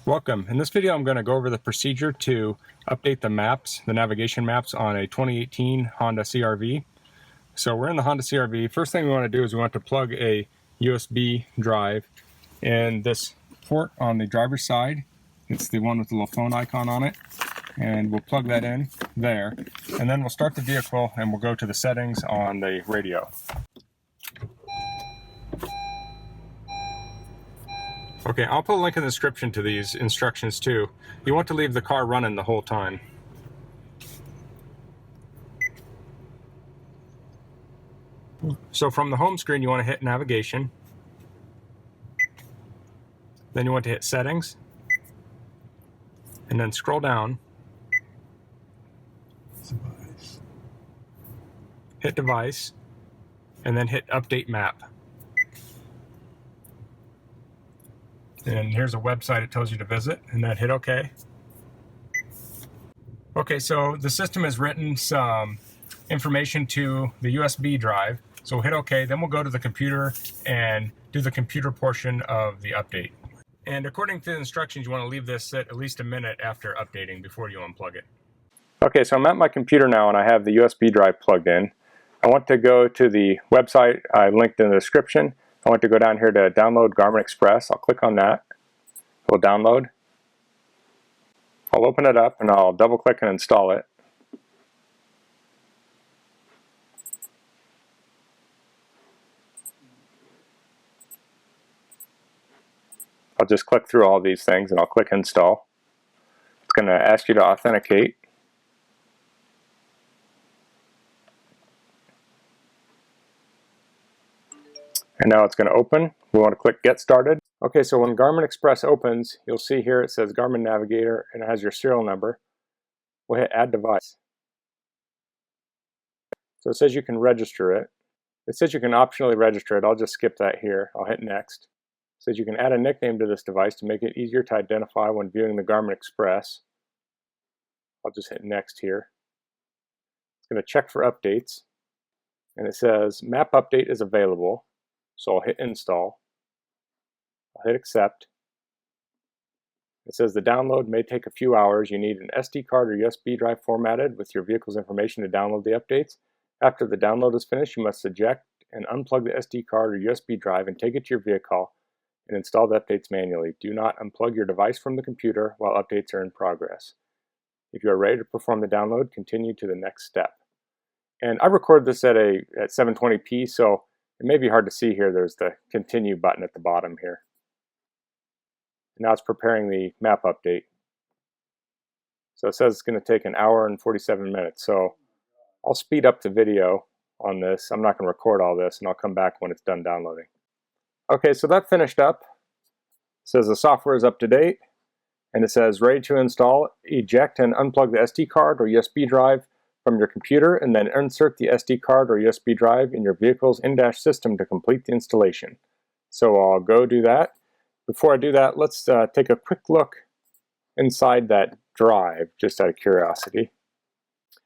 Welcome. In this video I'm going to go over the procedure to update the maps, the navigation maps on a 2018 Honda CR-V. So we're in the Honda CR-V. First thing we want to do is we want to plug a USB drive in this port on the driver's side. It's the one with the little phone icon on it. And we'll plug that in there. And then we'll start the vehicle and we'll go to the settings on the radio. Okay, I'll put a link in the description to these instructions too. You want to leave the car running the whole time. So from the home screen you want to hit navigation. Then you want to hit settings. And then scroll down. Device. Hit device. And then hit update map. And here's a website it tells you to visit, and then hit OK. Okay, so the system has written some information to the USB drive, so we'll hit OK, then we'll go to the computer and do the computer portion of the update. And according to the instructions, you want to leave this sit at least a minute after updating before you unplug it. Okay, so I'm at my computer now and I have the USB drive plugged in. I want to go to the website I linked in the description. I want to go down here to download Garmin Express. I'll click on that. It will download. I'll open it up and I'll double click and install it. I'll just click through all these things and I'll click install. It's going to ask you to authenticate. And now it's going to open. We want to click Get Started. Okay, so when Garmin Express opens, you'll see here it says Garmin Navigator and it has your serial number. We'll hit Add Device. So it says you can register it. It says you can optionally register it. I'll just skip that here. I'll hit Next. It says you can add a nickname to this device to make it easier to identify when viewing the Garmin Express. I'll just hit Next here. It's going to check for updates. And it says Map Update is available. So I'll hit Install. I'll hit Accept. It says the download may take a few hours. You need an SD card or USB drive formatted with your vehicle's information to download the updates. After the download is finished, you must eject and unplug the SD card or USB drive and take it to your vehicle and install the updates manually. Do not unplug your device from the computer while updates are in progress. If you are ready to perform the download, continue to the next step. And I recorded this at 720p, so it may be hard to see here. There's the continue button at the bottom here. Now it's preparing the map update. So it says it's going to take 1 hour and 47 minutes. So I'll speed up the video on this. I'm not going to record all this, and I'll come back when it's done downloading. Okay, so that finished up. It says the software is up to date, and it says ready to install. Eject and unplug the SD card or USB drive from your computer, and then insert the SD card or USB drive in your vehicle's in-dash system to complete the installation. So I'll go do that. Before I do that, let's take a quick look inside that drive, just out of curiosity.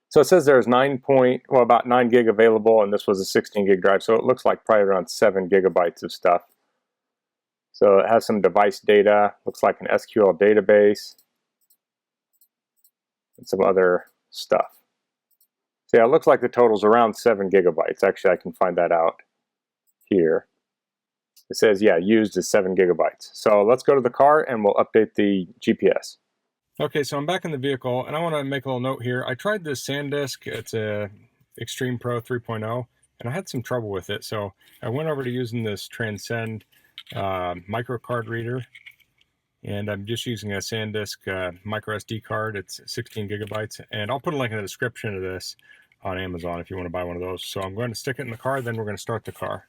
So it says there's about 9 gig available, and this was a 16 gig drive, so it looks like probably around 7 gigabytes of stuff. So it has some device data, looks like an SQL database, and some other stuff. So yeah, it looks like the total's around 7 gigabytes. Actually, I can find that out here. It says, yeah, used is 7 gigabytes. So let's go to the car and we'll update the GPS. Okay, so I'm back in the vehicle and I want to make a little note here. I tried this SanDisk. It's a Extreme Pro 3.0 and I had some trouble with it. So I went over to using this Transcend micro card reader. And I'm just using a SanDisk micro SD card. It's 16 gigabytes. And I'll put a link in the description of this on Amazon if you want to buy one of those. So I'm going to stick it in the car, then we're going to start the car.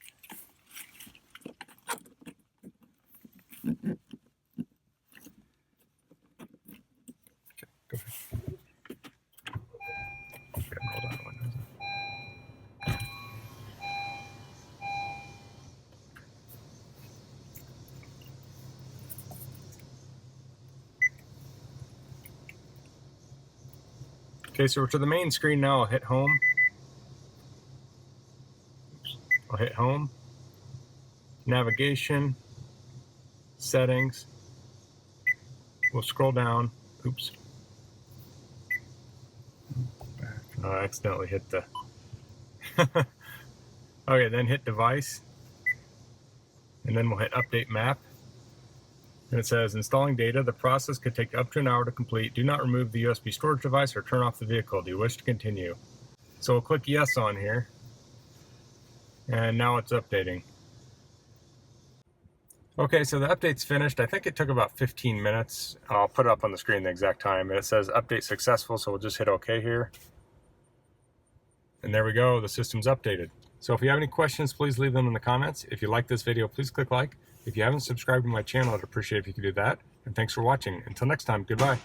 Okay, go ahead. Okay, hold on. Okay, so we're to the main screen now. I'll hit home. I'll hit home. Navigation. Settings. we'll scroll down. Oops. I accidentally hit the... Okay, then hit device. And then we'll hit update map. And it says installing data. The process could take up to an hour to complete. Do not remove the USB storage device or turn off the vehicle. Do you wish to continue? So we'll click yes on here. And now it's updating. Okay, so the update's finished. I think it took about 15 minutes. I'll put it up on the screen the exact time. And it says update successful, so we'll just hit OK here. And there we go, the system's updated. So if you have any questions, please leave them in the comments. If you like this video, please click like. If you haven't subscribed to my channel, I'd appreciate if you could do that. And thanks for watching. Until next time, goodbye.